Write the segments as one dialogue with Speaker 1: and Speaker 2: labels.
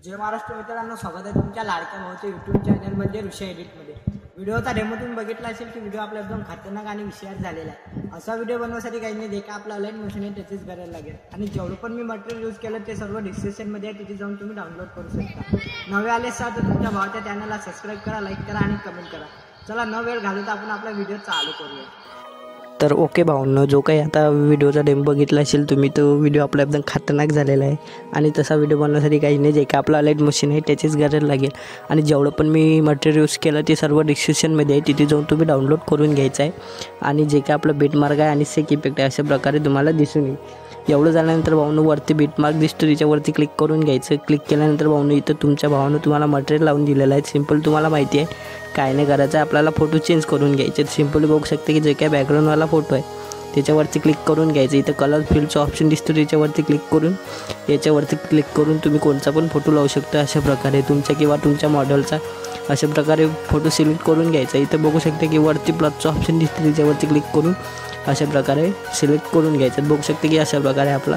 Speaker 1: जय महाराष्ट्र मित्रांनो, स्वागत आहे तुमच्या लाडक्या भाऊच्या यूट्यूब चॅनलमध्ये ऋषी एडिटमध्ये। व्हिडिओचा डेमो तुम्ही बघितला असेल की व्हिडिओ आपला एकदम खतरनाक आणि विषयात झालेला आहे। असा व्हिडिओ बनवण्यासाठी काही नाही, जे का आपला ऑनलाईन मशीन आहे त्याचीच गरज लागेल आणि जेवढं पण मी मटेरियल यूज केलं ते सर्व डिस्क्रिप्शनमध्ये आहे, तिथे जाऊन तुम्ही डाउनलोड करू शकता। नवे आले असाल तर तुमच्या भावाच्या चॅनलला सबस्क्राईब करा, लाईक करा आणि कमेंट करा। चला न वेळ घालवता आपण आपला व्हिडिओ चालू करूया।
Speaker 2: तर ओके भाऊंनो, जो काही आता व्हिडिओचा डेमो बघितला असेल तुम्ही, तो व्हिडिओ आपला एकदम खतरनाक झालेला आहे आणि तसा व्हिडिओ बनवण्यासाठी काही नाही, जे का आपला ऑनलाईन मशीन आहे त्याचीच गरज लागेल आणि जेवढं पण मी मटेरियल यूज केलं ते सर्व डिस्क्रिप्शनमध्ये आहे, तिथे जाऊन तुम्ही डाउनलोड करून घ्यायचं आहे। आणि जे काय आपलं बीटमार्क आहे आणि सेक इफेक्ट आहे अशा प्रकारे तुम्हाला दिसून येईल। एवढं झाल्यानंतर भाऊंनो वरती बीटमार्क दिसतो त्याच्यावरती क्लिक करून घ्यायचं। क्लिक केल्यानंतर भाऊंनो इथं तुमच्या भावानं तुम्हाला मटेरियल लावून दिलेलं आहे। सिंपल तुम्हाला माहिती आहे काय नाही करायचं आहे, आपल्याला फोटो चेंज करून घ्यायचे। सिंपली बघू शकते की जे काय बॅकग्राऊंडवाला फोटो आहे त्याच्यावरती क्लिक करून घ्यायचं। इथं कलर फिलचा ऑप्शन दिसतो त्याच्यावरती क्लिक करून याच्यावरती क्लिक करून तुम्ही कोणता पण फोटो लावू शकता अशा प्रकारे, तुमच्या किंवा तुमच्या मॉडेलचा अशा प्रकारे फोटो सिलेक्ट करून घ्यायचा। इथं बघू शकते की वरती प्लसचा ऑप्शन दिसतो त्याच्यावरती क्लिक करून अशा प्रकारे सिलेक्ट करून घ्यायचं। बघू शकते की अशा प्रकारे आपला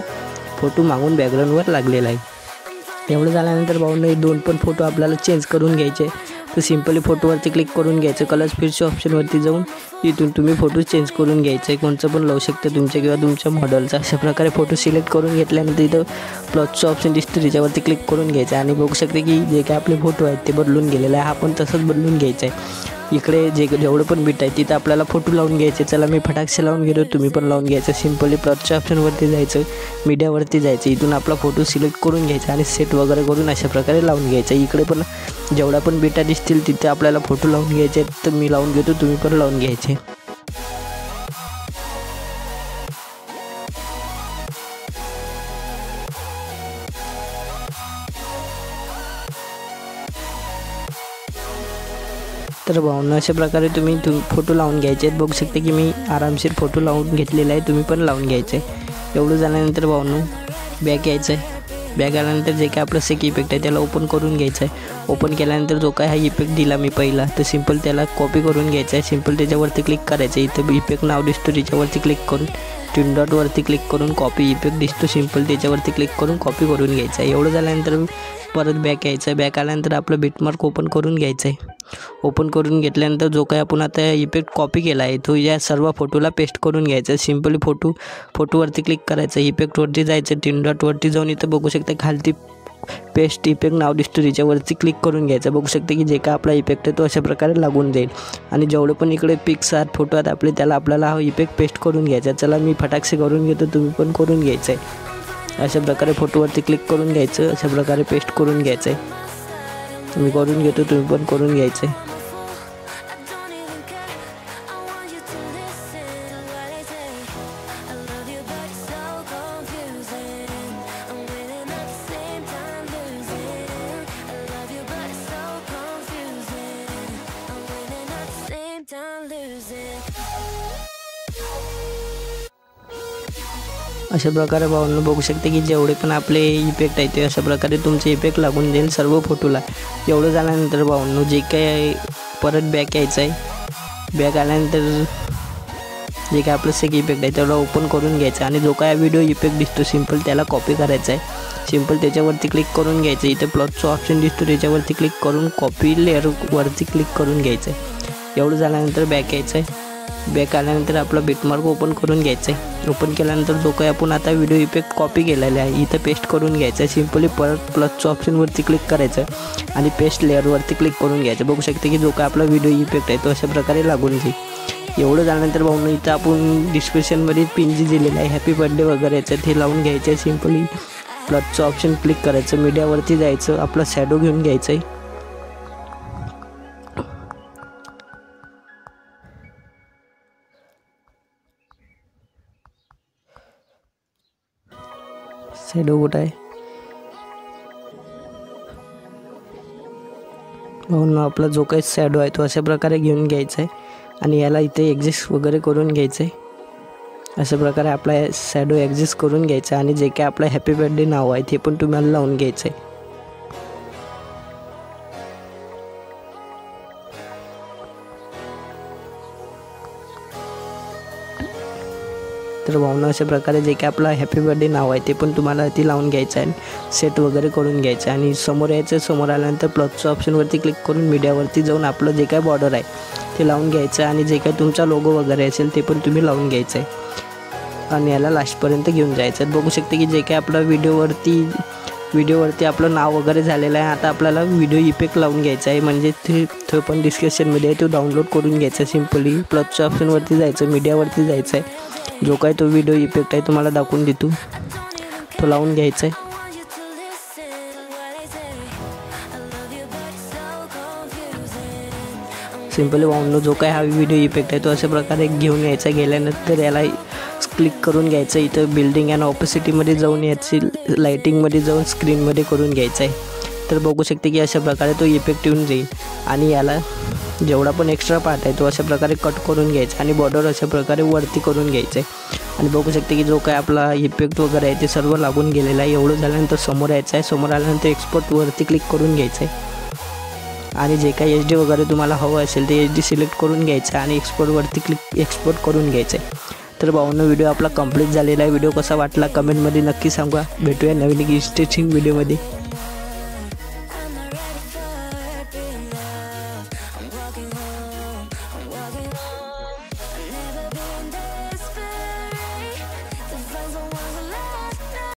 Speaker 2: फोटो मागून बॅकग्राऊंडवर लागलेला आहे। एवढं झाल्यानंतर भाऊंनो दोन पण फोटो आपल्याला चेंज करून घ्यायचे। तर सिंपली फोटोवरती क्लिक करून घ्यायचं, कलर फिलच्या ऑप्शनवरती जाऊन इथून तुम्ही फोटो चेंज करून घ्यायचं आहे, कोणचं पण लावू शकते तुमच्या किंवा तुमच्या मॉडेलचा। अशा प्रकारे फोटो सिलेक्ट करून घेतल्यानंतर इथं प्लसचं ऑप्शन दिसतं त्याच्यावरती क्लिक करून घ्यायचं आणि बघू शकते की जे काय आपले फोटो आहेत ते बदलून गेलेले आहे, हा पण तसंच बदलून घ्यायचं आहे। इकडे जेवढं पण बीट आहे तिथं आपल्याला फोटो लावून घ्यायचे। चला मी फटाकसे लावून घेतो, तुम्ही पण लावून घ्यायचं। सिंपली प्लसच्या ऑप्शनवरती जायचं, मीडियावरती जायचं, इथून आपला फोटो सिलेक्ट करून घ्यायचा आणि सेट वगैरे करून अशा प्रकारे लावून घ्यायचं। इकडे पण जेवढा पण बीटा दिसतील तिथे आपल्याला फोटो लावून घ्यायचे, तर मी लावून घेतो, तुम्ही पण लावून घ्यायचे। तर भावना अशा प्रकारे तुम्ही फोटो लावून घ्यायचे आहेत। बघू शकते की मी आरामशीर फोटो लावून घेतलेला आहे, तुम्ही पण लावून घ्यायचे। एवढं झाल्यानंतर भावनो बॅक यायचं आहे। बॅक आल्यानंतर जे काय आपलं सेक इफेक्ट आहे त्याला ओपन करून घ्यायचं आहे। ओपन केल्यानंतर जो काय हा इफेक्ट दिला मी पहिला, तर सिंपल त्याला कॉपी करून घ्यायचा आहे। सिंपल त्याच्यावरती क्लिक करायचं, इथं इफेक्ट नाव दिसतो त्याच्यावरती क्लिक करून तीन डॉटवरती क्लिक करून कॉपी इफेक्ट दिसतो, सिंपल त्याच्यावरती क्लिक करून कॉपी करून घ्यायचं आहे। एवढं झाल्यानंतर परत बॅक यायचं आहे। बॅक आल्यानंतर आपलं बीटमार्क ओपन करून घ्यायचं आहे। ओपन करून घेतल्यानंतर जो काही आपण आता इफेक्ट कॉपी केला आहे तो या सर्व फोटोला पेस्ट करून घ्यायचा। सिंपली फोटोवरती क्लिक करायचं, इफेक्टवरती जायचं, तीन डॉटवरती जाऊन इथं बघू शकता खालती पेस्ट इफेक्ट नाव दिसतो त्याच्यावरती क्लिक करून घ्यायचं। बघू शकते की जे का आपला इफेक्ट आहे तो अशा प्रकारे लागून जाईल आणि जेवढं पण इकडे पिक्स आहेत फोटो आहेत आपले त्याला आपल्याला हा इफेक्ट पेस्ट करून घ्यायचा। चला मी फटाकसे करून घेतो, तुम्ही पण करून घ्यायचं आहे। अशा प्रकारे फोटोवरती क्लिक करून घ्यायचं, अशा प्रकारे पेस्ट करून घ्यायचं आहे। मी करून घेतो, तुम्ही पण करून घ्यायचं आहे। अशा प्रकारे भावांनो बघू शकते की जेवढे पण आपले इफेक्ट आहे ते अशा प्रकारे तुमचे इफेक्ट लागून जाईल सर्व फोटोला। एवढं झाल्यानंतर भावांनो जे काय परत बॅक यायचं आहे। बॅक आल्यानंतर जे काय आपलं सेक इफेक्ट आहे त्याला ओपन करून घ्यायचं आणि जो काय व्हिडिओ इफेक्ट दिसतो सिंपल त्याला कॉपी करायचा आहे। सिंपल त्याच्यावरती क्लिक करून घ्यायचं, इथे प्लसचा ऑप्शन दिसतो त्याच्यावरती क्लिक करून कॉपी लेअरवरती क्लिक करून घ्यायचं आहे। एवढं झाल्यानंतर बॅक यायचं आहे। बॅक आल्यानंतर आपला बीटमार्क ओपन करून घ्यायचं आहे। ओपन केल्यानंतर जो काही आपण आता व्हिडिओ इफेक्ट कॉपी केलेला आहे इथं पेस्ट करून घ्यायचं आहे। सिंपली परत प्लसच्या ऑप्शनवरती क्लिक करायचं आणि पेस्ट लेअरवरती क्लिक करून घ्यायचं। बघू शकते की जो काय आपला व्हिडिओ इफेक्ट आहे तो अशा प्रकारे लागून जाईल। एवढं झाल्यानंतर भाऊंनो इथं आपण डिस्क्रिप्शनमध्ये पिन जी दिलेलं आहे हॅपी बर्थडे वगैरे याचं ते लावून घ्यायचं आहे। सिंपली प्लसचं ऑप्शन क्लिक करायचं, मीडियावरती जायचं, आपला शॅडो घेऊन घ्यायचं आहे। शॅडो कुठं आहे भाऊंनो, आपला जो काही शॅडो आहे तो अशा प्रकारे घेऊन घ्यायचा आहे आणि याला इथे ॲडजस्ट वगैरे करून घ्यायचं आहे। अशा प्रकारे आपला शॅडो ॲडजस्ट करून घ्यायचा आणि जे काय आपलं हॅपी बर्थडे नाव आहे ते पण तुम्हाला लावून घ्यायचं आहे। तर तर भावना अशा प्रकारे जे काही आपला हॅपी बर्थडे नाव आहे ते पण तुम्हाला ती लावून घ्यायचं आहे, सेट वगैरे करून घ्यायचं आहे. आणि समोर यायचं, समोर आल्यानंतर प्लसच्या ऑप्शनवरती क्लिक करून मीडियावरती जाऊन आपलं जे काय बॉर्डर आहे ते लावून घ्यायचं आहे. आणि जे काही तुमचा लोगो वगैरे असेल ते पण तुम्ही लावून घ्यायचं आहे आणि याला लास्टपर्यंत घेऊन जायचं आहे. बघू शकते की जे काही आपलं व्हिडिओवरती आपलं नाव वगैरे झालेलं आहे. आता आपल्याला व्हिडिओ इफेक्ट लावून घ्यायचा आहे, म्हणजे तो पण डिस्क्रिप्शनमध्ये आहे, तो डाउनलोड करून घ्यायचा आहे. सिम्पली प्लसच्या ऑप्शनवरती जायचं, मीडियावरती जायचं आहे. जो काय तो व्हिडिओ इफेक्ट आहे तुम्हाला दाखवून देतो, तो लावून घ्यायचा आहे. सिम्पली वाहून जो काय हा व्हिडिओ इफेक्ट आहे तो अशा प्रकारे घेऊन यायचा. गेल्यानंतर याला क्लिक करून घ्यायचं, इथं बिल्डिंग अँड ऑपोसिटीमध्ये जाऊन याची लाईटिंगमध्ये जाऊन स्क्रीनमध्ये करून घ्यायचं आहे. तर बघू शकते की अशा प्रकारे तो इफेक्ट येऊन जाईल. आणि याला जेवढा पण एक्स्ट्रा पार्ट आहे तो अशा प्रकारे कट करून घ्यायचा आणि बॉर्डर अशा प्रकारे वरती करून घ्यायचं आहे. आणि बघू शकते की जो काय आपला इफेक्ट वगैरे आहे ते सर्व लागून गेलेलं आहे. एवढं झाल्यानंतर समोर यायचं आहे, समोर आल्यानंतर एक्सपोर्टवरती क्लिक करून घ्यायचं आहे. आणि जे काही HD वगैरे तुम्हाला हवं असेल ते HD सिलेक्ट करून घ्यायचं आणि एक्सपोर्टवरती एक्सपोर्ट करून घ्यायचं आहे. तर भावांनो, व्हिडिओ आपला कंप्लीट झालेला आहे. व्हिडिओ कसा वाटला कमेंटमध्ये नक्की सांगा. भेटूया नवीन इंटरेस्टिंग व्हिडिओमध्ये.